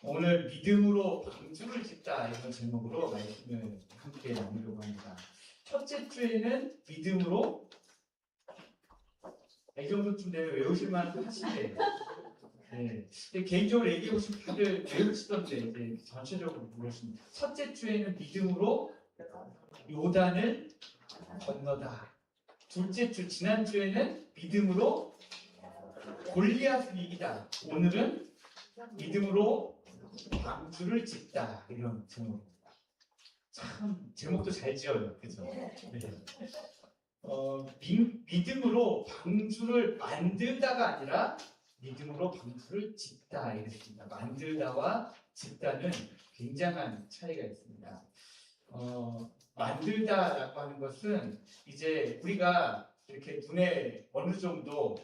오늘 믿음으로 방주를 짓다 이런 제목으로 말씀을 함께 나누려고 합니다. 첫째 주에는 믿음으로 이 정도쯤 되면 외우실만 하시네요. 네. 개인적으로 얘기하고 싶으면 다들 외우시던데 이제 전체적으로 물으십니다. 첫째 주에는 믿음으로 요단을 건너다. 둘째 주 지난주에는 믿음으로 골리앗을 이기다. 오늘은 믿음으로 방주를 짓다. 이런 제목입니다. 참 제목도 잘 지어요. 그죠? 네. 믿음으로 방주를 만들다가 아니라 믿음으로 방주를 짓다 이랬습니다. 만들다와 짓다는 굉장한 차이가 있습니다. 만들다라고 하는 것은 이제 우리가 이렇게 눈에 어느 정도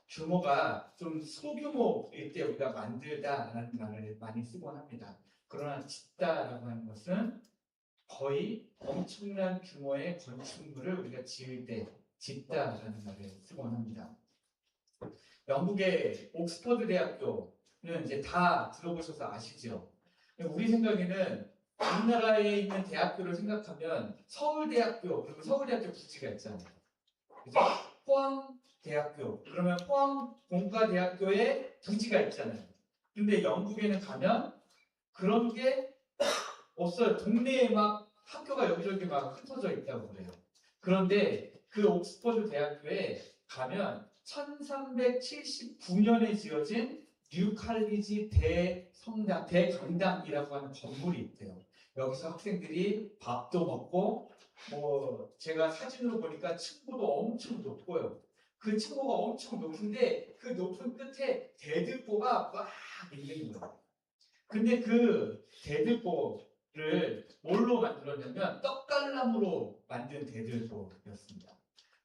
규모가 좀 소규모일 때 우리가 만들다라는 말을 많이 쓰곤 합니다. 그러나 짓다라고 하는 것은 거의 엄청난 규모의 건축물을 우리가 지을 때 짓다라는 말을 쓰곤 합니다. 영국의 옥스퍼드 대학교는 이제 다 들어보셔서 아시죠? 우리 생각에는 우리나라에 있는 대학교를 생각하면 서울대학교, 그리고 서울대학교 부지가 있잖아요. 그죠? 포항대학교, 그러면 포항공과대학교에 부지가 있잖아요. 근데 영국에는 가면 그런 게 없어요. 동네에 막 학교가 여기저기 막 흩어져 있다고 그래요. 그런데 그 옥스퍼드 대학교에 가면 1379년에 지어진 뉴 칼리지 대강당이라고 하는 건물이 있대요. 여기서 학생들이 밥도 먹고, 제가 사진으로 보니까 층고도 엄청 높고요. 그 층고가 엄청 높은데 그 높은 끝에 대들보가 막 있는 거예요. 근데 그 대들보를 뭘로 만들었냐면 떡갈나무로 만든 대들보였습니다.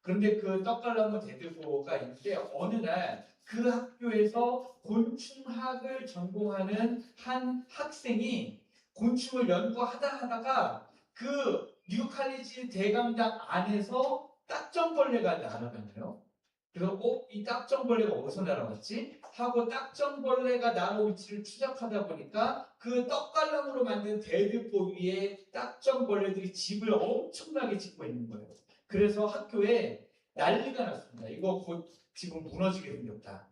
그런데 그 떡갈나무 대들보가 있는데 어느 날 그 학교에서 곤충학을 전공하는 한 학생이 곤충을 연구하다가 그 뉴칼리지 대강당 안에서 딱정벌레가 날아다녀요. 그래서 이 딱정벌레가 어디서 날아왔지? 하고 딱정벌레가 날아온 위치를 추적하다 보니까 그 떡갈나무로 만든 대들보 위에 딱정벌레들이 집을 엄청나게 짓고 있는 거예요. 그래서 학교에 난리가 났습니다. 이거 곧 지금 무너지게 생겼다.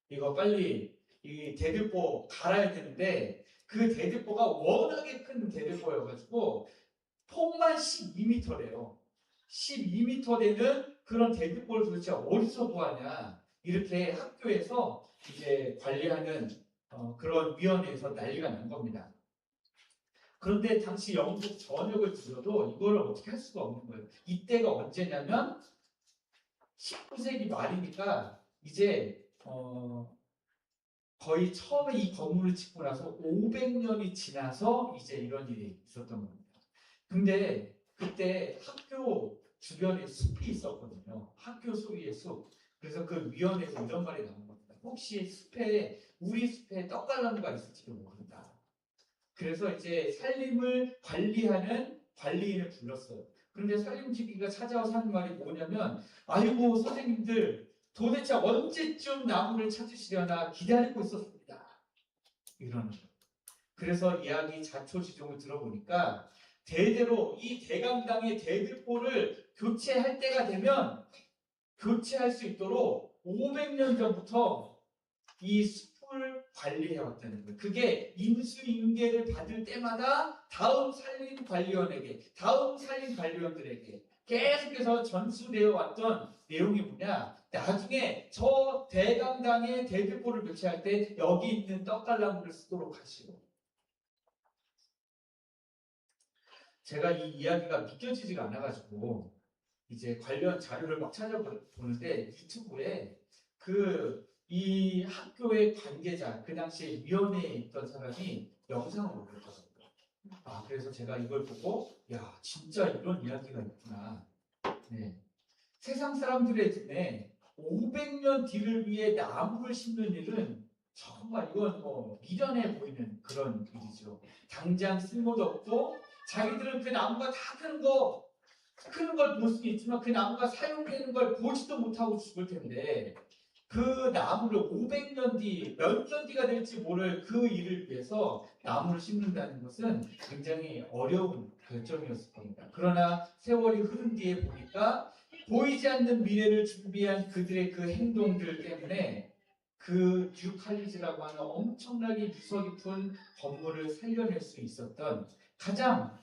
이거 빨리 이 대들보 갈아야 되는데 그 대들보가 워낙에 큰 대들보여가지고 폭만 12m래요. 12m 되는 그런 대들보를 도대체 어디서 구하냐. 이렇게 학교에서 이제 관리하는 그런 위원회에서 난리가 난 겁니다. 그런데 당시 영국 전역을 들어도 이걸 어떻게 할 수가 없는 거예요. 이때가 언제냐면 19세기 말이니까 이제 거의 처음에 이 건물을 짓고 나서 500년이 지나서 이제 이런 일이 있었던 겁니다. 근데 그때 학교 주변에 숲이 있었거든요. 학교 소리의 숲. 그래서 그 위원회에서 이런 말이 나온 겁니다. 혹시 우리 숲에 떡갈나무가 있을지도 모른다. 그래서 이제 산림을 관리하는 관리인을 불렀어요. 그런데 산림지기가 찾아와서 하는 말이 뭐냐면, 아이고 선생님들 도대체 언제쯤 나무를 찾으시려나 기다리고 있었습니다. 이러는 거예요. 그래서 이야기 자초지종을 들어보니까 대대로 이 대강당의 대들보를 교체할 때가 되면 교체할 수 있도록 500년 전부터 이 숲을 관리해왔다는 거예요. 그게 인수인계를 받을 때마다 다음 산림관리원들에게 계속해서 전수되어 왔던 내용이 뭐냐. 나중에 저 대강당의 대들보를 교체할 때 여기 있는 떡갈나무를 쓰도록 하시고. 제가 이 이야기가 믿겨지지가 않아가지고 이제 관련 자료를 막 찾아보는데 유튜브에 이 학교의 관계자, 그 당시에 위원회에 있던 사람이 영상을 올렸더라고요. 그래서 제가 이걸 보고, 야, 진짜 이런 이야기가 있구나. 네. 세상 사람들의 눈에 500년 뒤를 위해 나무를 심는 일은 정말 이건 미련해 보이는 그런 일이죠. 당장 쓸모도 없고, 자기들은 그 나무가 다 크는 걸 볼 수는 있지만 그 나무가 사용되는 걸 보지도 못하고 죽을 텐데, 그 나무를 500년 뒤, 몇 년 뒤가 될지 모를 그 일을 위해서 나무를 심는다는 것은 굉장히 어려운 결정이었을 겁니다. 그러나 세월이 흐른 뒤에 보니까 보이지 않는 미래를 준비한 그들의 그 행동들 때문에 그 뉴칼리지라고 하는 엄청나게 유서 깊은 건물을 살려낼 수 있었던 가장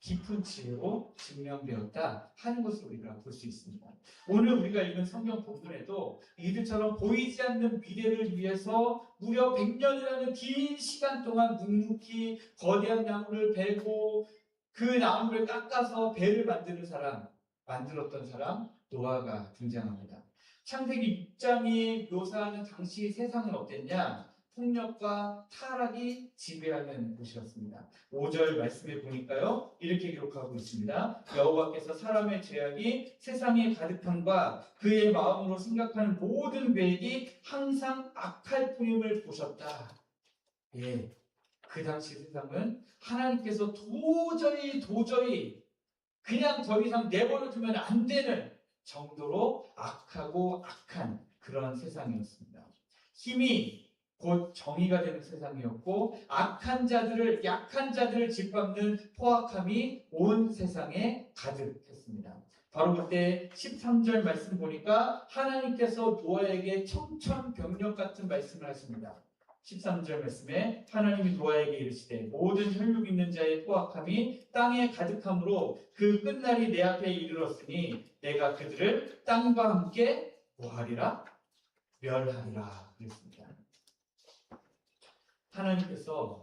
깊은 지혜로 증명되었다 하는 것을 우리가 볼 수 있습니다. 오늘 우리가 읽은 성경 본문에도 이들처럼 보이지 않는 미래를 위해서 무려 100년이라는 긴 시간 동안 묵묵히 거대한 나무를 베고 그 나무를 깎아서 배를 만들었던 사람 노아가 등장합니다. 창세기 6장이 묘사하는 당시 세상은 어땠냐? 폭력과 타락이 지배하는 곳이었습니다. 5절 말씀에 보니까요, 이렇게 기록하고 있습니다. 여호와께서 사람의 죄악이 세상에 가득함과 그의 마음으로 생각하는 모든 계획이 항상 악할 뿐임을 보셨다. 예, 그 당시 세상은 하나님께서 도저히 그냥 더 이상 내버려두면 안 되는 정도로 악하고 악한 그런 세상이었습니다. 힘이 곧 정의가 되는 세상이었고 약한 자들을 짓밟는 포악함이 온 세상에 가득했습니다. 바로 그때 13절 말씀 보니까 하나님께서 노아에게 청천벽력 같은 말씀을 하십니다. 13절 말씀에 하나님이 노아에게 이르시되 모든 혈육 있는 자의 포악함이 땅에 가득함으로 그 끝날이 내 앞에 이르렀으니 내가 그들을 땅과 함께 뭐하리라? 멸하리라 그랬습니다. 하나님께서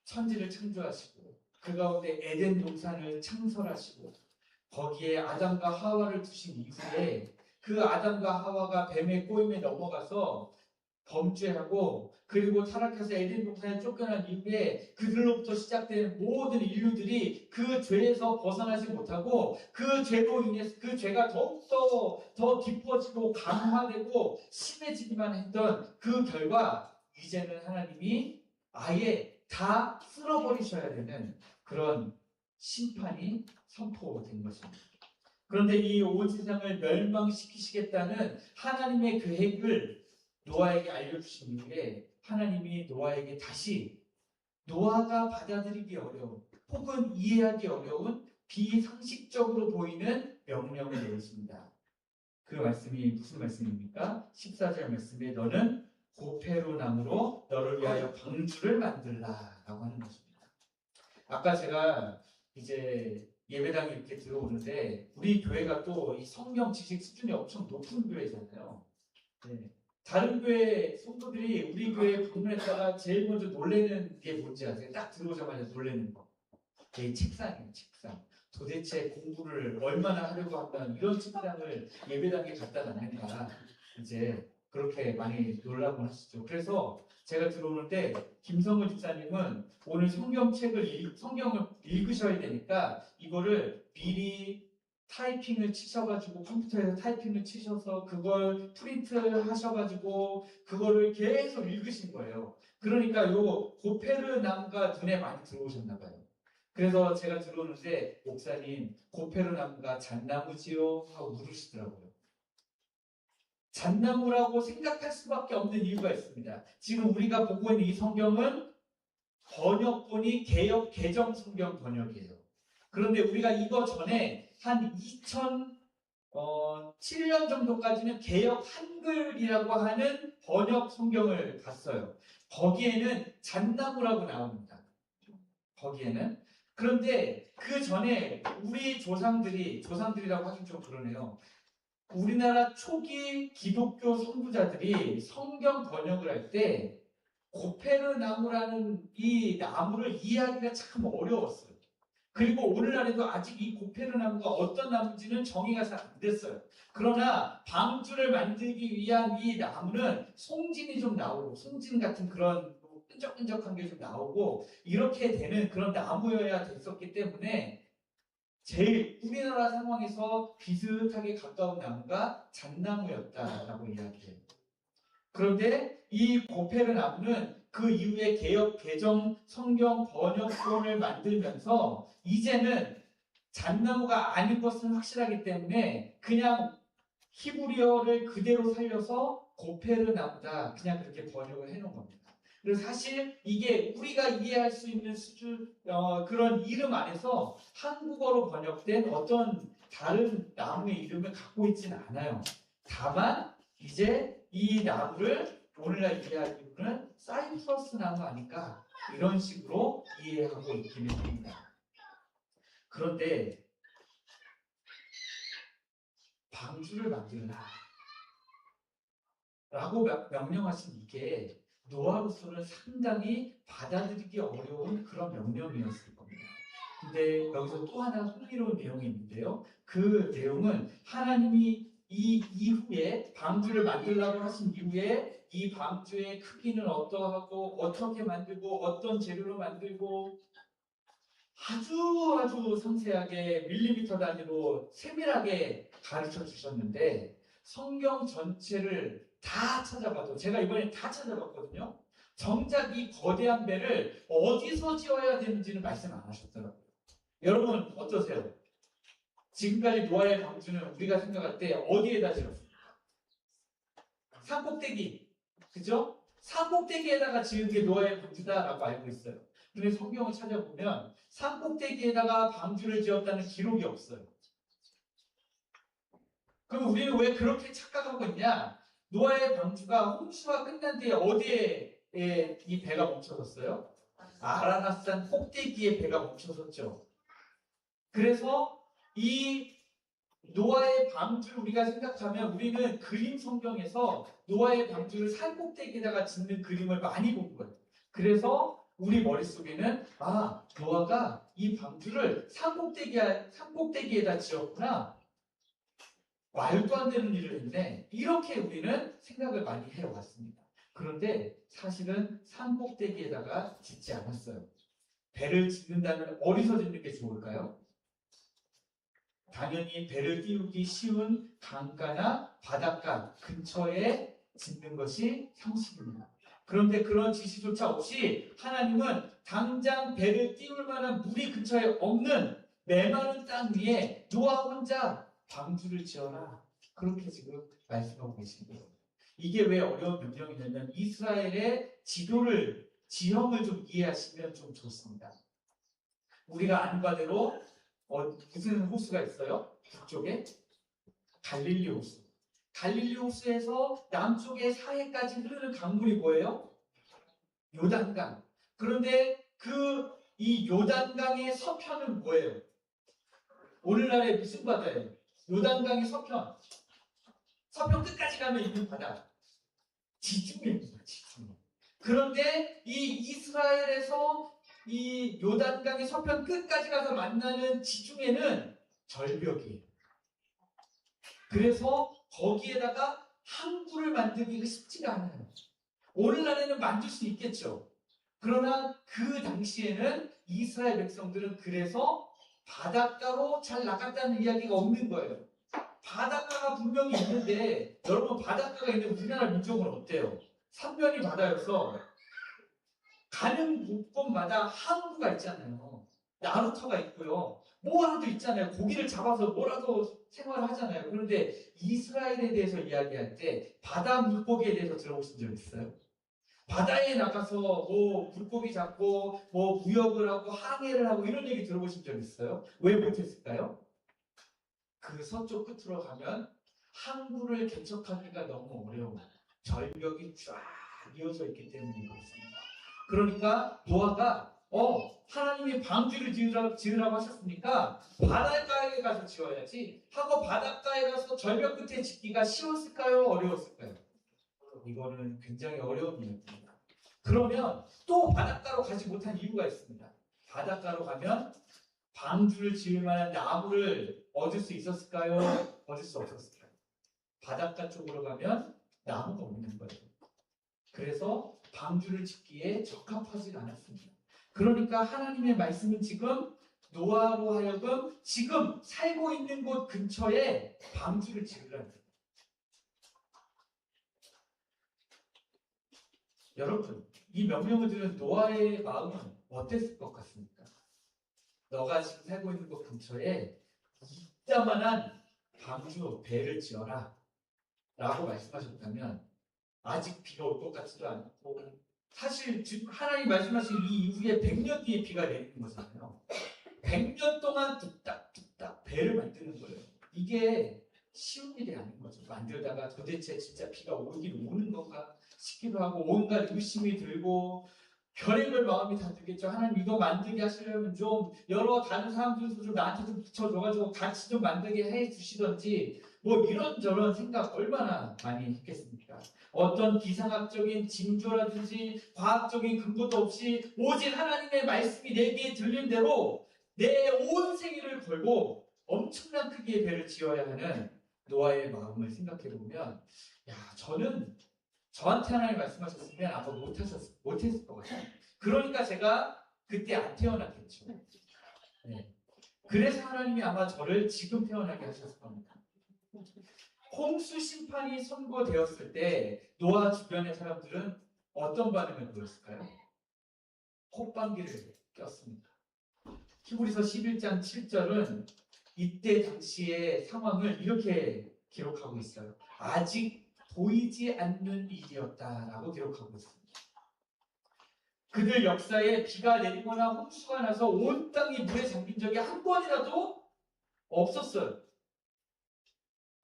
천지를 창조하시고 그 가운데 에덴 동산을 창설하시고 거기에 아담과 하와를 두신 이후에 그 아담과 하와가 뱀의 꼬임에 넘어가서 범죄하고 그리고 타락해서 에덴 동산에 쫓겨난 이후에 그들로부터 시작된 모든 인류들이 그 죄에서 벗어나지 못하고 그 죄로 인해서 그 죄가 더욱더 더 깊어지고 강화되고 심해지기만 했던 그 결과 이제는 하나님이 아예 다 쓸어버리셔야 되는 그런 심판이 선포된 것입니다. 그런데 이 온 세상을 멸망시키시겠다는 하나님의 계획을 노아에게 알려주신 이후에 하나님이 노아에게 다시 노아가 받아들이기 어려운 혹은 이해하기 어려운 비상식적으로 보이는 명령을 내리십니다. 그 말씀이 무슨 말씀입니까? 14절 말씀에 너는 고페로 나무로 너를 위하여 방주를 만들라 라고 하는 것입니다. 아까 제가 이제 예배당에 이렇게 들어오는데 우리 교회가 또 이 성경 지식 수준이 엄청 높은 교회잖아요. 네. 다른 교회 성도들이 우리 교회 방문했다가 제일 먼저 놀라는 게 뭔지 아세요? 딱 들어오자마자 놀라는 거. 이 책상이에요, 책상. 도대체 공부를 얼마나 하려고 한다는 이런 책상을 예배당에 갖다 놨는가. 이제 그렇게 많이 놀라곤 하시죠. 그래서 제가 들어오는데 김성근 집사님은 오늘 성경을 읽으셔야 되니까 이거를 미리 타이핑을 치셔가지고 컴퓨터에서 타이핑을 치셔서 그걸 프린트 하셔가지고 그거를 계속 읽으신 거예요. 그러니까 요 고페르 나무가 눈에 많이 들어오셨나 봐요. 그래서 제가 들어오는데 목사님 고페르 나무가 잣나무지요? 하고 물으시더라고요. 잣나무라고 생각할 수밖에 없는 이유가 있습니다. 지금 우리가 보고 있는 이 성경은 번역본이 개역 개정 성경 번역이에요. 그런데 우리가 이거 전에 한 2007년 정도까지는 개역 한글이라고 하는 번역 성경을 봤어요. 거기에는 잣나무라고 나옵니다. 거기에는. 그런데 그 전에 우리 조상들이라고 하긴 좀 그러네요. 우리나라 초기 기독교 선구자들이 성경 번역을 할 때 고페르 나무라는 이 나무를 이해하기가 참 어려웠어요. 그리고 오늘날에도 아직 이 고페르 나무가 어떤 나무인지는 정의가 잘 안 됐어요. 그러나 방주를 만들기 위한 이 나무는 송진이 좀 나오고 송진 같은 그런 끈적끈적한 게 좀 나오고 이렇게 되는 그런 나무여야 됐었기 때문에 제일 우리나라 상황에서 비슷하게 가까운 나무가 잣나무였다라고 이야기해요. 그런데 이 고페르 나무는 그 이후에 개역 개정 성경 번역본을 만들면서 이제는 잣나무가 아닌 것은 확실하기 때문에 그냥 히브리어를 그대로 살려서 고페르 나무다 그냥 그렇게 번역을 해놓은 겁니다. 그래서 사실 이게 우리가 이해할 수 있는 수준 그런 이름 안에서 한국어로 번역된 어떤 다른 나무의 이름을 갖고 있지는 않아요. 다만 이제 이 나무를 오늘날 이해하기로는 사이프러스 나무 아닐까 이런 식으로 이해하고 있기는 합니다. 그런데 방주를 만들라 라고 명령하신 이게 노아로서는 상당히 받아들이기 어려운 그런 명령이었을 겁니다. 근데 여기서 또 하나 흥미로운 내용이 있는데요. 그 내용은 하나님이 이 이후에 방주를 만들라고 하신 이후에 이 방주의 크기는 어떠하고 어떻게 만들고 어떤 재료로 만들고 아주 상세하게 밀리미터 단위로 세밀하게 가르쳐 주셨는데 성경 전체를 다 찾아봐도 제가 이번에 다 찾아봤거든요. 정작 이 거대한 배를 어디서 지어야 되는지는 말씀 안 하셨더라고요. 여러분 어떠세요? 지금까지 노아의 방주는 우리가 생각할 때 어디에다 지었습니까? 산꼭대기, 그죠? 산꼭대기에다가 지은 게 노아의 방주다라고 알고 있어요. 근데 성경을 찾아보면 산꼭대기에다가 방주를 지었다는 기록이 없어요. 그럼 우리는 왜 그렇게 착각하고 있냐? 노아의 방주가 홍수가 끝난 뒤에 어디에 이 배가 멈춰섰어요? 아라나산 꼭대기에 배가 멈춰섰죠. 그래서 이 노아의 방주를 우리가 생각하면 우리는 그림 성경에서 노아의 방주를 산 꼭대기에다가 짓는 그림을 많이 본 거예요. 그래서 우리 머릿속에는 노아가 이 방주를 산 꼭대기에다 지었구나. 말도 안 되는 일을 했네. 이렇게 우리는 생각을 많이 해왔습니다. 그런데 사실은 산 꼭대기에다가 짓지 않았어요. 배를 짓는다면 어디서 짓는 게 좋을까요? 당연히 배를 띄우기 쉬운 강가나 바닷가 근처에 짓는 것이 형식입니다. 그런데 그런 지시조차 없이 하나님은 당장 배를 띄울 만한 물이 근처에 없는 메마른 땅 위에 노아 혼자 방주를 지어라. 그렇게 지금 말씀하고 계신 거예요. 이게 왜 어려운 명령이냐면 이스라엘의 지형을 좀 이해하시면 좀 좋습니다. 우리가 아는 바대로 무슨 호수가 있어요? 북쪽에 갈릴리 호수. 갈릴리 호수에서 남쪽의 사해까지 흐르는 강물이 뭐예요? 요단강. 그런데 이 요단강의 서편은 뭐예요? 오늘날의 무슨 바다예요? 요단강의 서편. 서편 끝까지 가면 있는 바다. 지중해입니다. 지중해. 그런데 이 이스라엘에서 이 요단강의 서편 끝까지 가서 만나는 지중해는 절벽이에요. 그래서 거기에다가 항구를 만들기가 쉽지가 않아요. 오늘날에는 만들 수 있겠죠. 그러나 그 당시에는 이스라엘 백성들은 그래서 바닷가로 잘 나갔다는 이야기가 없는 거예요. 바닷가가 분명히 있는데 여러분 바닷가가 있는 우리나라 민족은 어때요? 삼면이 바다여서 가는 곳곳마다 항구가 있잖아요. 나루터가 있고요. 뭐라도 있잖아요. 고기를 잡아서 뭐라도 생활을 하잖아요. 그런데 이스라엘에 대해서 이야기할 때 바다 물고기에 대해서 들어보신 적 있어요? 바다에 나가서 뭐 물고기 잡고 뭐 무역을 하고 항해를 하고 이런 얘기 들어보신 적 있어요? 왜 못했을까요? 그 서쪽 끝으로 가면 항구를 개척하기가 너무 어려워. 절벽이 쫙 이어져 있기 때문인 것입니다. 그러니까 노아가 하나님이 방주를 지으라고 하셨으니까 바닷가에 가서 지어야지 하고 바닷가에 가서 절벽 끝에 짓기가 쉬웠을까요? 어려웠을까요? 이거는 굉장히 어려운 일입니다. 그러면 또 바닷가로 가지 못한 이유가 있습니다. 바닷가로 가면 방주를 지을 만한 나무를 얻을 수 있었을까요? 얻을 수 없었을까요? 바닷가 쪽으로 가면 나무가 없는 거예요. 그래서 방주를 짓기에 적합하지 않았습니다. 그러니까 하나님의 말씀은 지금 노아로 하여금 지금 살고 있는 곳 근처에 방주를 지으라는 거예요. 여러분, 이 명령을 들은 노아의 마음은 어땠을 것 같습니까? 너가 지금 살고 있는 곳 근처에 이따만한 방주 배를 지어라. 라고 말씀하셨다면 아직 비가 올 것 같지도 않고, 사실 하나님 말씀하신 이 이후에 100년 뒤에 비가 내리는 거잖아요. 100년 동안 뚝딱뚝딱 배를 만드는 거예요. 이게 쉬운 일이 아닌 거죠. 만들다가 도대체 진짜 비가 오긴 오는 건가 싶기도 하고, 온갖 의심이 들고 별의별 마음이 다 들겠죠. 하나님 이거 만들게 하시려면 좀 여러 다른 사람들도 좀 나한테 좀 붙여줘가지고 같이 좀 만들게 해주시던지, 뭐 이런저런 생각 얼마나 많이 했겠습니까? 어떤 기상학적인 징조라든지 과학적인 근거도 없이 오직 하나님의 말씀이 내게 들린 대로 내 온 생일을 걸고 엄청난 크기의 배를 지어야 하는 노아의 마음을 생각해 보면, 야, 저는 저한테 하나님 말씀하셨으면 아마 못했을 것 같아요. 그러니까 제가 그때 안 태어났겠죠. 네. 그래서 하나님이 아마 저를 지금 태어나게 하셨을 겁니다. 홍수 심판이 선고되었을 때 노아 주변의 사람들은 어떤 반응을 보였을까요? 콧방귀를 꼈습니다. 히브리서 11장 7절은 이때 당시의 상황을 이렇게 기록하고 있어요. 아직 보이지 않는 일이었다라고 기록하고 있습니다. 그들 역사에 비가 내리거나 홍수가 나서 온 땅이 물에 잠긴 적이 한 번이라도 없었어요.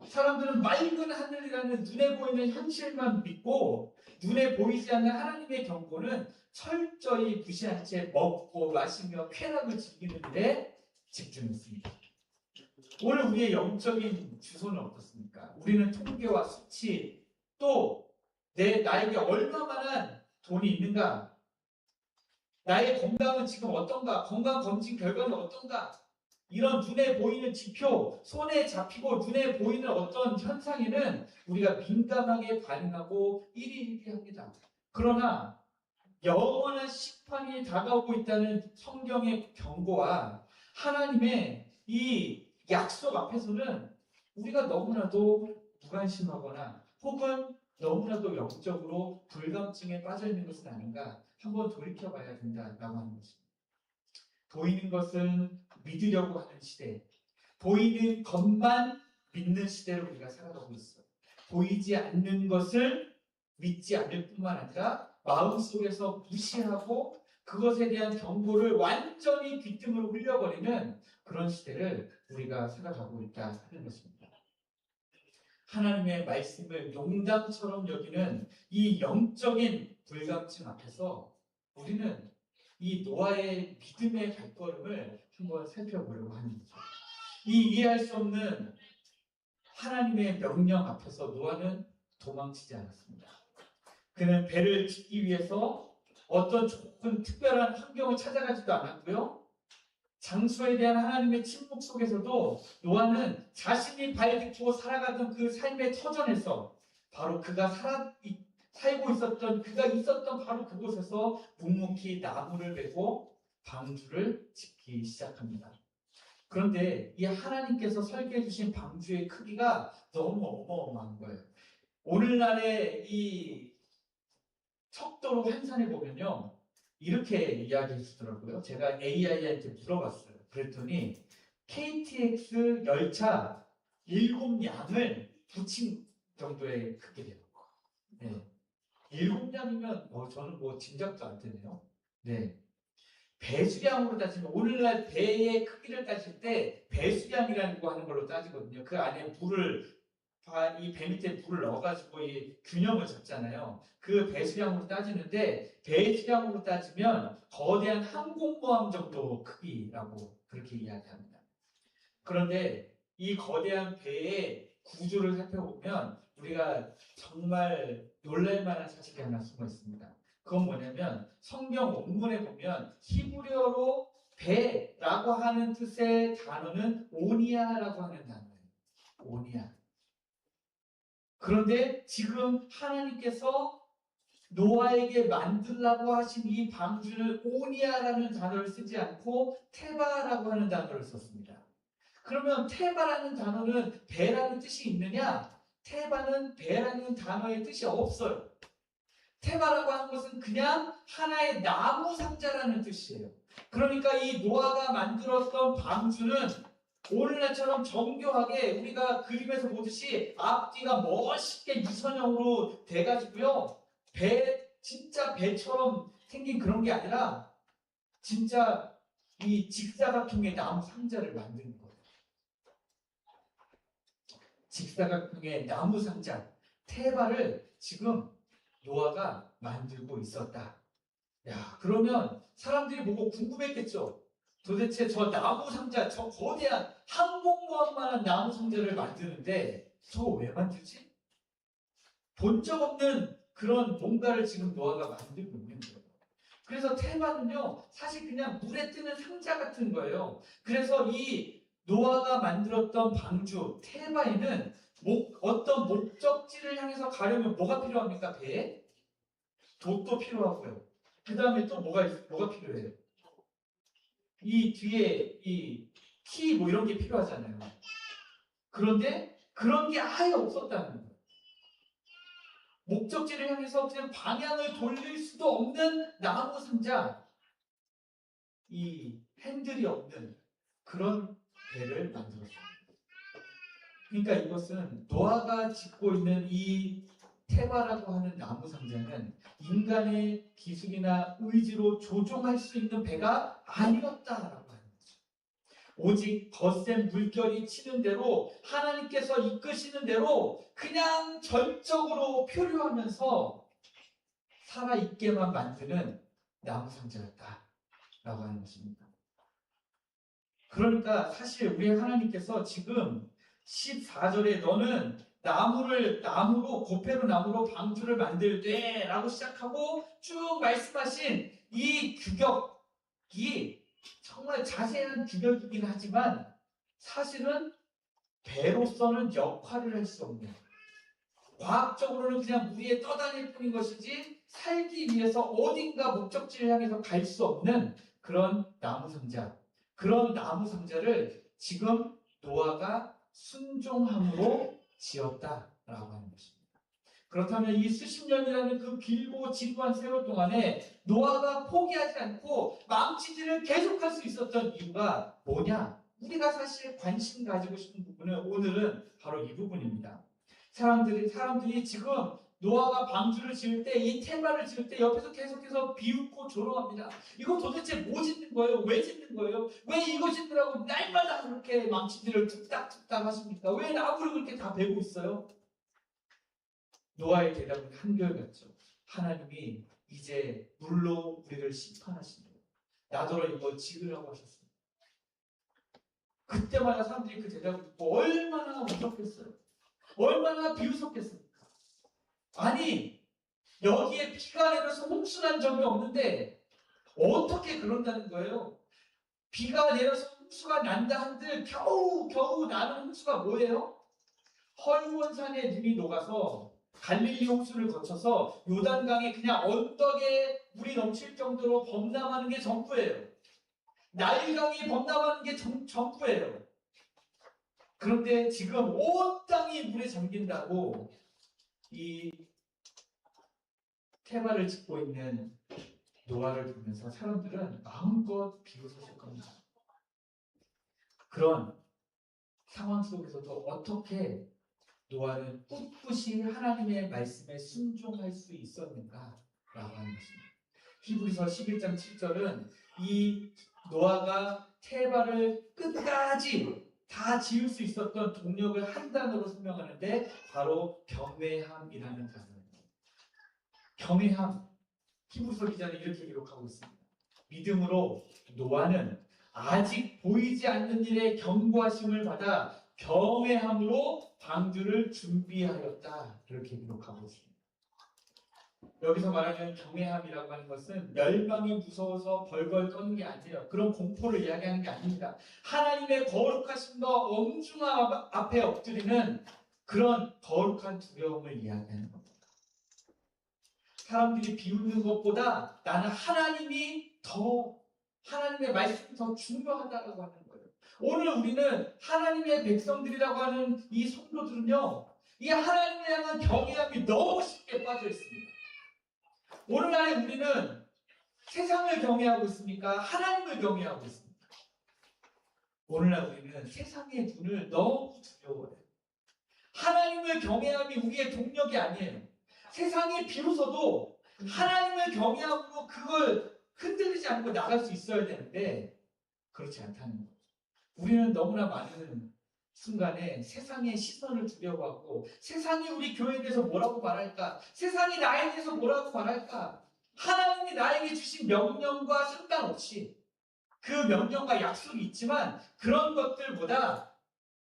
사람들은 맑은 하늘이라는 눈에 보이는 현실만 믿고 눈에 보이지 않는 하나님의 경고는 철저히 무시한 채 먹고 마시며 쾌락을 즐기는 일에 집중했습니다. 오늘 우리의 영적인 주소는 어떻습니까? 우리는 통계와 수치, 또 나에게 얼마만한 돈이 있는가? 나의 건강은 지금 어떤가? 건강검진 결과는 어떤가? 이런 눈에 보이는 지표, 손에 잡히고 눈에 보이는 어떤 현상에는 우리가 민감하게 반응하고 일희일비합니다. 그러나 영원한 심판이 다가오고 있다는 성경의 경고와 하나님의 이 약속 앞에서는 우리가 너무나도 무관심하거나 혹은 너무나도 영적으로 불감증에 빠져 있는 것은 아닌가 한번 돌이켜봐야 된다라고 하는 것입니다. 보이는 것은 믿으려고 하는 시대, 보이는 것만 믿는 시대로 우리가 살아가고 있어요. 보이지 않는 것을 믿지 않을 뿐만 아니라 마음속에서 무시하고 그것에 대한 경고를 완전히 귀등으로 흘려버리는 그런 시대를 우리가 살아가고 있다 하는 것입니다. 하나님의 말씀을 농담처럼 여기는 이 영적인 불감증 앞에서 우리는 이 노아의 믿음의 발걸음을 한번 살펴보려고 하는 거죠. 이 이해할 수 없는 하나님의 명령 앞에서 노아는 도망치지 않았습니다. 그는 배를 짓기 위해서 어떤 좋은 특별한 환경을 찾아가지도 않았고요. 장소에 대한 하나님의 침묵 속에서도 노아는 자신이 발디디고 살아가던 그 삶의 터전에서 바로 그가 살고 있었던 그가 있었던 바로 그곳에서 묵묵히 나무를 베고 방주를 짓기 시작합니다. 그런데 이 하나님께서 설계해 주신 방주의 크기가 너무 어마어마한 거예요. 오늘날의 이 척도로 환산해 보면요, 이렇게 이야기해 주더라고요. 제가 AI한테 물어봤어요. 그랬더니 KTX 열차 7량을 붙인 정도의 크기래요. 네. 7량이면 저는 뭐 짐작도 안 되네요. 네. 배수량으로 따지면 오늘날 배의 크기를 따질 때 배수량이라고 하는 걸로 따지거든요. 그 안에 이 배 밑에 물을 넣어가지고 이 균형을 잡잖아요. 그 배수량으로 따지는데 배수량으로 따지면 거대한 항공모함 정도 크기라고 그렇게 이야기합니다. 그런데 이 거대한 배의 구조를 살펴보면 우리가 정말 놀랄만한 사실이 하나 숨어 있습니다. 그건 뭐냐면 성경 원문에 보면 히브리어로 배라고 하는 뜻의 단어는 오니아라고 하는 단어예요. 오니아. 그런데 지금 하나님께서 노아에게 만들라고 하신 이 방주는 오니아라는 단어를 쓰지 않고 테바라고 하는 단어를 썼습니다. 그러면 테바라는 단어는 배라는 뜻이 있느냐? 테바는 배라는 단어의 뜻이 없어요. 테바라고 하는 것은 그냥 하나의 나무 상자라는 뜻이에요. 그러니까 이 노아가 만들었던 방주는 오늘날처럼 정교하게 우리가 그림에서 보듯이 앞뒤가 멋있게 유선형으로 돼가지고요. 진짜 배처럼 생긴 그런 게 아니라 진짜 이 직사각형의 나무 상자를 만드는 거예요. 직사각형의 나무 상자, 테바를 지금 노아가 만들고 있었다. 야, 그러면 사람들이 보고 궁금했겠죠? 도대체 저 나무 상자, 저 거대한 항공모함만한 나무 상자를 만드는데 저거 왜 만들지? 본 적 없는 그런 뭔가를 지금 노아가 만들고 있는 거예요. 그래서 테마는요, 사실 그냥 물에 뜨는 상자 같은 거예요. 그래서 이 노아가 만들었던 방주, 테마에는 어떤 목적지를 향해서 가려면 뭐가 필요합니까? 배에? 돛도 필요하고요. 그 다음에 또 뭐가 필요해요? 이 뒤에 이 키 뭐 이런 게 필요하잖아요. 그런데 그런 게 아예 없었다는 거예요. 목적지를 향해서 그냥 방향을 돌릴 수도 없는 나무 상자, 이 핸들이 없는 그런 배를 만들었어요. 그러니까 이것은 노아가 짓고 있는 이 테마라고 하는 나무 상자는 인간의 기술이나 의지로 조종할 수 있는 배가 아니었다라고 하는 거죠. 오직 거센 물결이 치는 대로 하나님께서 이끄시는 대로 그냥 전적으로 표류하면서 살아있게만 만드는 나무 상자였다라고 하는 것입니다. 그러니까 사실 우리 하나님께서 지금 14절에 너는 나무로 고페로 나무로 방주를 만들 때 라고 시작하고 쭉 말씀하신 이 규격이 정말 자세한 규격이긴 하지만 사실은 배로서는 역할을 할 수 없는, 과학적으로는 그냥 물 위에 떠다닐 뿐인 것이지 살기 위해서 어딘가 목적지를 향해서 갈 수 없는 그런 나무 상자, 그런 나무 상자를 지금 노아가 순종함으로 지었다라고 하는 것입니다. 그렇다면 이 수십 년이라는 그 길고 지루한 세월 동안에 노아가 포기하지 않고 망치질을 계속할 수 있었던 이유가 뭐냐? 우리가 사실 관심 가지고 싶은 부분은 오늘은 바로 이 부분입니다. 사람들이 지금 노아가 방주를 지을 때, 이 테마를 지을 때 옆에서 계속해서 비웃고 조롱합니다. 이거 도대체 뭐 짓는 거예요? 왜 짓는 거예요? 왜 이거 짓느라고 날마다 그렇게 망치질을 툭딱툭딱 하십니까? 왜 나무를 그렇게 다 베고 있어요? 노아의 대답은 한결같죠. 하나님이 이제 물로 우리를 심판하신다. 나더러 이거 지으라고 하셨습니다. 그때마다 사람들이 그 대답을 듣고 얼마나 웃었겠어요. 얼마나 비웃었겠습니까? 아니, 여기에 비가 내려서 홍수난 적이 없는데 어떻게 그런다는 거예요? 비가 내려서 홍수가 난다 한들 겨우 나는 홍수가 뭐예요? 헐몬산에 눈이 녹아서 갈릴리 홍수를 거쳐서 요단강에 그냥 언덕에 물이 넘칠 정도로 범람하는 게 전부예요. 나일강이 범람하는 게 전부예요. 그런데 지금 온 땅이 물에 잠긴다고 이 테마를 짓고 있는 노아를 보면서 사람들은 마음껏 비웃었을 겁니다. 그런 상황 속에서도 어떻게 노아는 꿋꿋이 하나님의 말씀에 순종할 수 있었는가라고 하는 것입니다. 히브리서 11장 7절은 이 노아가 테마를 끝까지 다 지을 수 있었던 동력을 한 단어로 설명하는데 바로 경외함이라는 단어입니다. 경외함. 히브리서 기자는 이렇게 기록하고 있습니다. 믿음으로 노아는 아직 보이지 않는 일에 경고하심을 받아 경외함으로 방주를 준비하였다. 이렇게 기록하고 있습니다. 여기서 말하는 경외함이라고 하는 것은 멸망이 무서워서 벌벌 떠는 게 아니에요. 그런 공포를 이야기하는 게 아닙니다. 하나님의 거룩하심과 엄중함 앞에 엎드리는 그런 거룩한 두려움을 이야기하는 겁니다. 사람들이 비웃는 것보다 나는 하나님의 말씀이 더 중요하다고 하는 거예요. 오늘 우리는 하나님의 백성들이라고 하는 이 성도들은요, 이 하나님에 향한 경외함이 너무 쉽게 빠져 있습니다. 오늘날에 우리는 세상을 경외하고 있습니까? 하나님을 경외하고 있습니까? 오늘날 우리는 세상의 눈을 너무 두려워해요. 하나님을 경외함이 우리의 동력이 아니에요. 세상이 비웃어도 하나님을 경외함으로 그걸 흔들리지 않고 나갈 수 있어야 되는데 그렇지 않다는 거예요. 우리는 너무나 많은 순간에 세상의 시선을 두려워하고 세상이 우리 교회에 대해서 뭐라고 말할까? 세상이 나에 대해서 뭐라고 말할까? 하나님이 나에게 주신 명령과 상관없이 그 명령과 약속이 있지만 그런 것들보다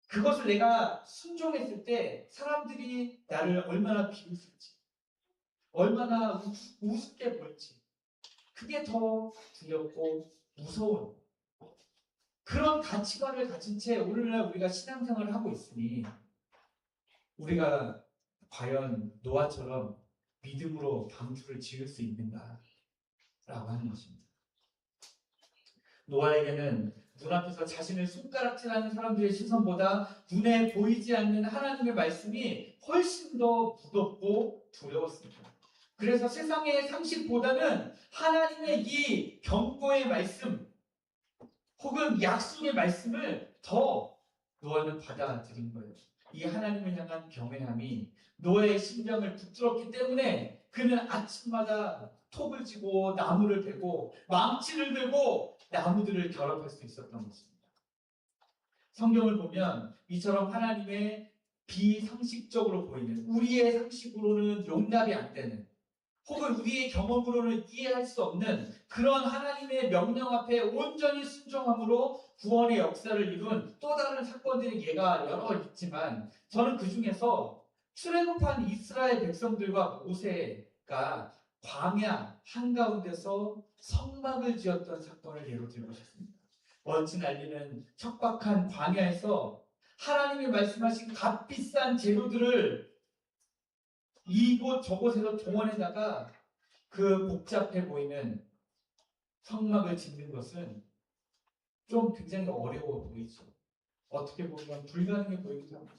그것을 내가 순종했을 때 사람들이 나를 얼마나 비웃을지 얼마나 우습게 볼지 그게 더 두렵고 무서운 그런 가치관을 가진 채 오늘날 우리가 신앙생활을 하고 있으니 우리가 과연 노아처럼 믿음으로 방주를 지을 수 있는가 라고 하는 것입니다. 노아에게는 눈앞에서 자신을 손가락질하는 사람들의 시선보다 눈에 보이지 않는 하나님의 말씀이 훨씬 더 무겁고 두려웠습니다. 그래서 세상의 상식보다는 하나님의 이 경고의 말씀 혹은 약속의 말씀을 더 노아는 받아들인 거예요. 이 하나님을 향한 경외함이 노아의 심장을 붙들었기 때문에 그는 아침마다 톱을 쥐고 나무를 베고 망치를 들고 나무들을 결합할 수 있었던 것입니다. 성경을 보면 이처럼 하나님의 비상식적으로 보이는 우리의 상식으로는 용납이 안 되는 혹은 우리의 경험으로는 이해할 수 없는 그런 하나님의 명령 앞에 온전히 순종함으로 구원의 역사를 이룬 또 다른 사건들이 예가 여러 있지만 저는 그 중에서 출애굽한 이스라엘 백성들과 모세가 광야 한가운데서 성막을 지었던 사건을 예로 들고 싶습니다. 먼지 날리는 척박한 광야에서 하나님이 말씀하신 값비싼 재료들을 이곳 저곳에서 동원해다가 그 복잡해 보이는 성막을 짓는 것은 좀 굉장히 어려워 보이죠. 어떻게 보면 불가능해 보이기도 합니다.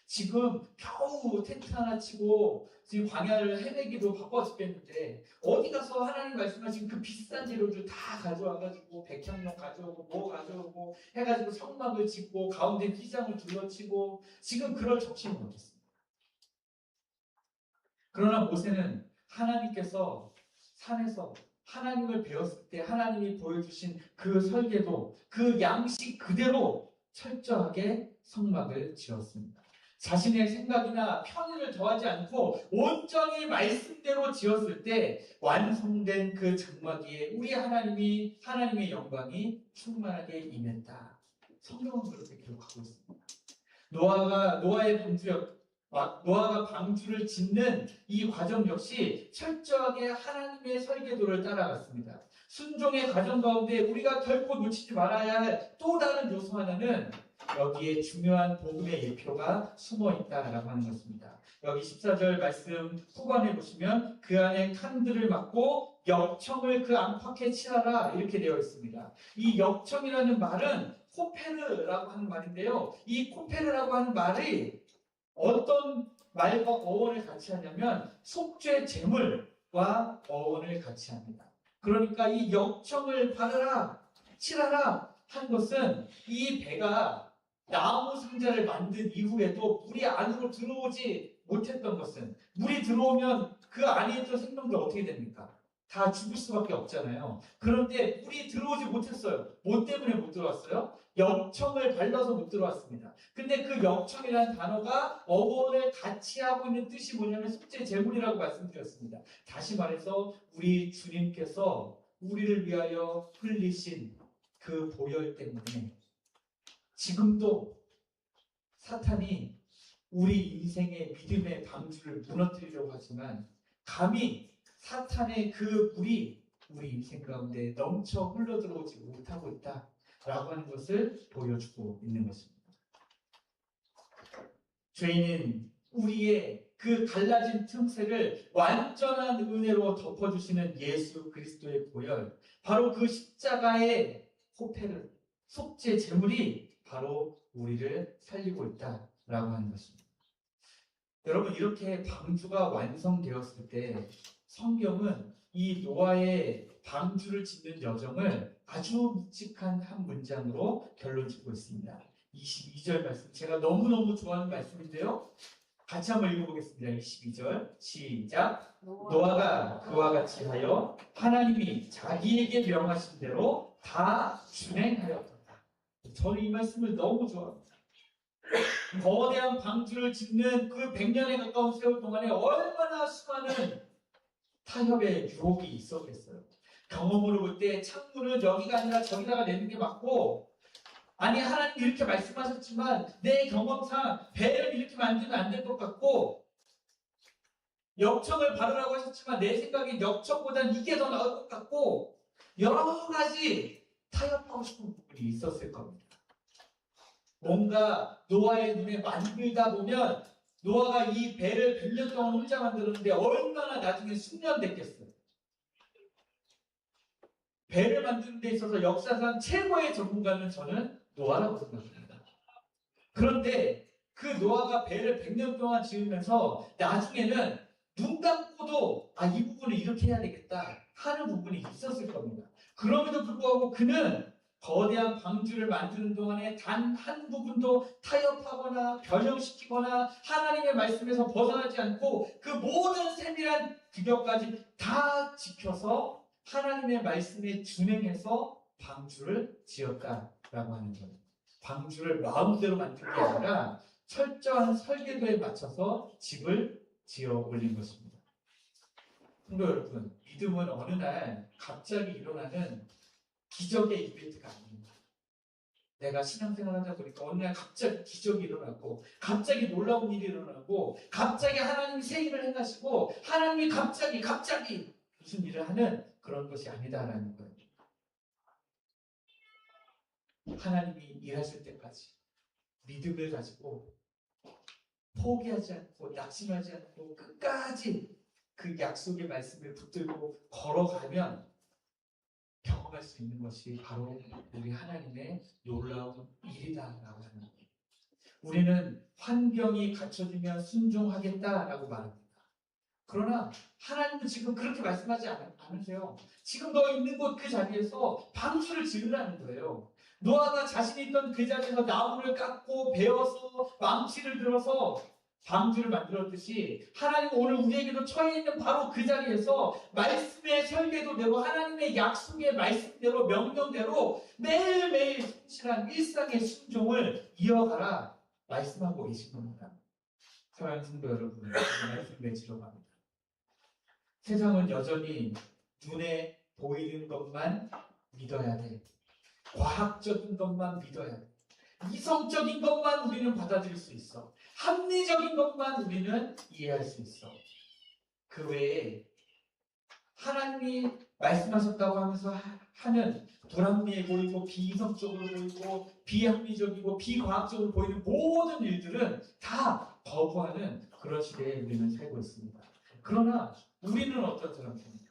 지금 겨우 텐트 하나 치고 지금 광야를 헤매기도 바빠 죽겠는데 어디 가서 하나님 말씀하신 그 비싼 재료들 다 가져와가지고 백향목 가져오고 뭐 가져오고 해가지고 성막을 짓고 가운데 휘장을 둘러치고 지금 그럴 정신이 없겠습니다. 그러나 모세는 하나님께서 산에서 하나님을 배웠을 때 하나님이 보여주신 그 설계도 그 양식 그대로 철저하게 성막을 지었습니다. 자신의 생각이나 편의를 더하지 않고 온전히 말씀대로 지었을 때 완성된 그 장막 위에 우리 하나님이 하나님의 영광이 충만하게 임했다. 성경은 그렇게 기록하고 있습니다. 노아가 방주를 짓는 이 과정 역시 철저하게 하나님의 설계도를 따라갔습니다. 순종의 과정 가운데 우리가 결코 놓치지 말아야 할 또 다른 요소 하나는 여기에 중요한 복음의 예표가 숨어 있다라고 하는 것입니다. 여기 14절 말씀 후반에 보시면 그 안에 칸들을 막고 역청을 그 안팎에 칠하라 이렇게 되어 있습니다. 이 역청이라는 말은 코페르라고 하는 말인데요. 이 코페르라고 하는 말이 어떤 말과 어원을 같이 하냐면 속죄 제물과 어원을 같이 합니다. 그러니까 이 역청을 바르라 칠하라 한 것은 이 배가 나무 상자를 만든 이후에도 물이 안으로 들어오지 못했던 것은 물이 들어오면 그 안에 있던 생명들 어떻게 됩니까? 다 죽을 수밖에 없잖아요. 그런데 물이 들어오지 못했어요. 뭐 때문에 못 들어왔어요? 역청을 발라서 못 들어왔습니다. 근데 그 역청이라는 단어가 어원을 같이 하고 있는 뜻이 뭐냐면 속죄 제물이라고 말씀드렸습니다. 다시 말해서 우리 주님께서 우리를 위하여 흘리신 그 보혈 때문에 지금도 사탄이 우리 인생의 믿음의 방주를 무너뜨리려고 하지만 감히 사탄의 그 물이 우리 인생 가운데 넘쳐 흘러들어오지 못하고 있다라고 하는 것을 보여주고 있는 것입니다. 죄인은 우리의 그 갈라진 틈새를 완전한 은혜로 덮어주시는 예수 그리스도의 보혈, 바로 그 십자가의 호패를 속죄 제물이 바로 우리를 살리고 있다라고 하는 것입니다. 여러분, 이렇게 방주가 완성되었을 때 성경은 이 노아의 방주를 짓는 여정을 아주 묵직한 한 문장으로 결론 짓고 있습니다. 22절 말씀, 제가 너무너무 좋아하는 말씀인데요. 같이 한번 읽어보겠습니다. 22절 시작. 노아가 그와 같이 하여 하나님이 자기에게 명하신 대로 다 준행하였다. 저는 이 말씀을 너무 좋아합니다. 거대한 방주를 짓는 그 100년에 가까운 세월 동안에 얼마나 수많은 타협의 유혹이 있었겠어요. 경험으로 볼 때 창문은 여기가 아니라 저기다가 내는 게 맞고, 아니 하나님 이렇게 말씀하셨지만 내 경험상 배를 이렇게 만들면 안 될 것 같고, 역청을 바르라고 하셨지만 내 생각엔 역청보단 이게 더 나을 것 같고, 여러 가지 타협하고 싶은 부분이 있었을 겁니다. 뭔가 노아의 눈에 만들다 보면 노아가 이 배를 100년 동안 혼자 만들었는데 얼마나 나중에 숙련됐겠어요. 배를 만드는 데 있어서 역사상 최고의 전문가는 저는 노아라고 생각합니다. 그런데 그 노아가 배를 100년 동안 지으면서 나중에는 눈 감고도 이 부분을 이렇게 해야 되겠다 하는 부분이 있었을 겁니다. 그럼에도 불구하고 그는 거대한 방주를 만드는 동안에 단 한 부분도 타협하거나 변형시키거나 하나님의 말씀에서 벗어나지 않고 그 모든 세밀한 규격까지 다 지켜서 하나님의 말씀에 준행해서 방주를 지었다라고 하는 거예요. 방주를 마음대로 만든 게 아니라 철저한 설계도에 맞춰서 집을 지어 올린 것입니다. 성도 여러분, 믿음은 어느 날 갑자기 일어나는 기적의 이벤트가 아닙니다. 내가 신앙생활 하다 보니까 어느 날 갑자기 기적이 일어나고, 갑자기 놀라운 일이 일어나고, 갑자기 하나님이 새 일을 행하시고, 하나님이 갑자기 무슨 일을 하는 그런 것이 아니다라는 거예요. 하나님이 일하실 때까지 믿음을 가지고 포기하지 않고 낙심하지 않고 끝까지 그 약속의 말씀을 붙들고 걸어가면 경험할 수 있는 것이 바로 우리 하나님의 놀라운 일이다라고 하는 거예요. 우리는 환경이 갖춰지면 순종하겠다라고 말합니다. 그러나 하나님은 지금 그렇게 말씀하지 않으세요. 지금 너 있는 곳 그 자리에서 방주를 지으라는 거예요. 노아가 자신이 있던 그 자리에서 나무를 깎고 베어서 망치를 들어서 방주를 만들었듯이, 하나님은 오늘 우리에게도 처해 있는 바로 그 자리에서 말씀의 설계도대로, 하나님의 약속의 말씀대로, 명령대로 매일매일 성실한 일상의 순종을 이어가라 말씀하고 계신 겁니다. 사랑하는 성도 여러분, 말씀 맺으러 갑니다. 세상은 여전히 눈에 보이는 것만 믿어야 돼. 과학적인 것만 믿어야 돼. 이성적인 것만 우리는 받아들일 수 있어. 합리적인 것만 우리는 이해할 수 있어. 그 외에 하나님이 말씀하셨다고 하면서 하는 불합리해 보이고 비이성적으로 보이고 비합리적이고 비과학적으로 보이는 모든 일들은 다 거부하는 그런 시대에 우리는 살고 있습니다. 그러나 우리는 어떤 사람입니까?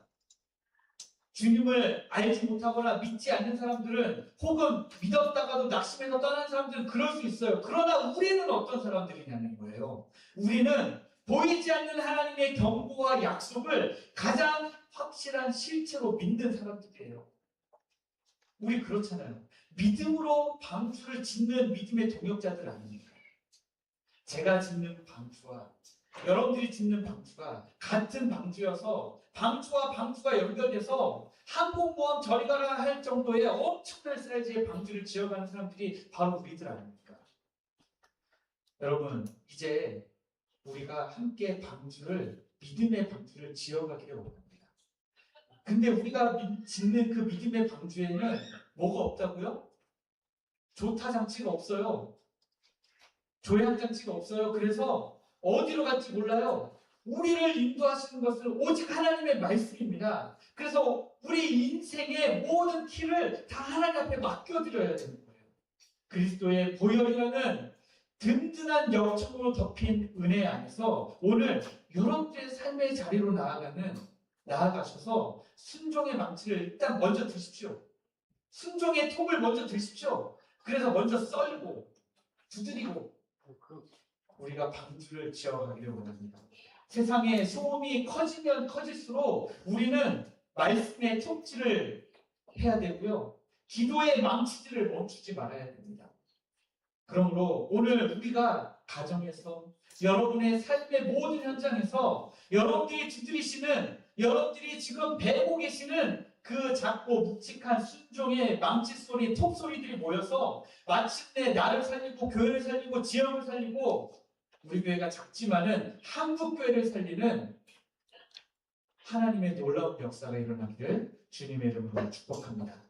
주님을 알지 못하거나 믿지 않는 사람들은, 혹은 믿었다가도 낙심해서 떠난 사람들은 그럴 수 있어요. 그러나 우리는 어떤 사람들이냐는 거예요. 우리는 보이지 않는 하나님의 경고와 약속을 가장 확실한 실체로 믿는 사람들이에요. 우리 그렇잖아요. 믿음으로 방주를 짓는 믿음의 동역자들 아닙니까? 제가 짓는 방주와 여러분들이 짓는 방주가 같은 방주여서 방주와 방주가 연결돼서 항공모함 저리 가라 할 정도의 엄청난 사이즈의 방주를 지어가는 사람들이 바로 우리들 아닙니까? 여러분, 이제 우리가 함께 믿음의 방주를 지어가기를 원합니다. 근데 우리가 짓는 그 믿음의 방주에는 뭐가 없다고요? 조타 장치가 없어요. 조향 장치가 없어요. 그래서 어디로 갈지 몰라요. 우리를 인도하시는 것은 오직 하나님의 말씀입니다. 그래서 우리 인생의 모든 키를 다 하나님 앞에 맡겨드려야 되는 거예요. 그리스도의 보혈이라는 든든한 역청으로 덮인 은혜 안에서 오늘 여러분들의 삶의 자리로 나아가셔서 순종의 망치를 일단 먼저 드십시오. 순종의 톱을 먼저 드십시오. 그래서 먼저 썰고 두드리고 우리가 방주를 지어가기를 원합니다. 세상에 소음이 커지면 커질수록 우리는 말씀의 통치를 해야 되고요. 기도의 망치질을 멈추지 말아야 됩니다. 그러므로 오늘 우리가 가정에서 여러분의 삶의 모든 현장에서 여러분들이 두드리시는 여러분들이 지금 배우고 계시는 그 작고 묵직한 순종의 망치소리, 톱소리들이 모여서 마침내 나를 살리고 교회를 살리고 지역을 살리고 우리 교회가 작지만은 한국 교회를 살리는 하나님의 놀라운 역사가 일어나기를 주님의 이름으로 축복합니다.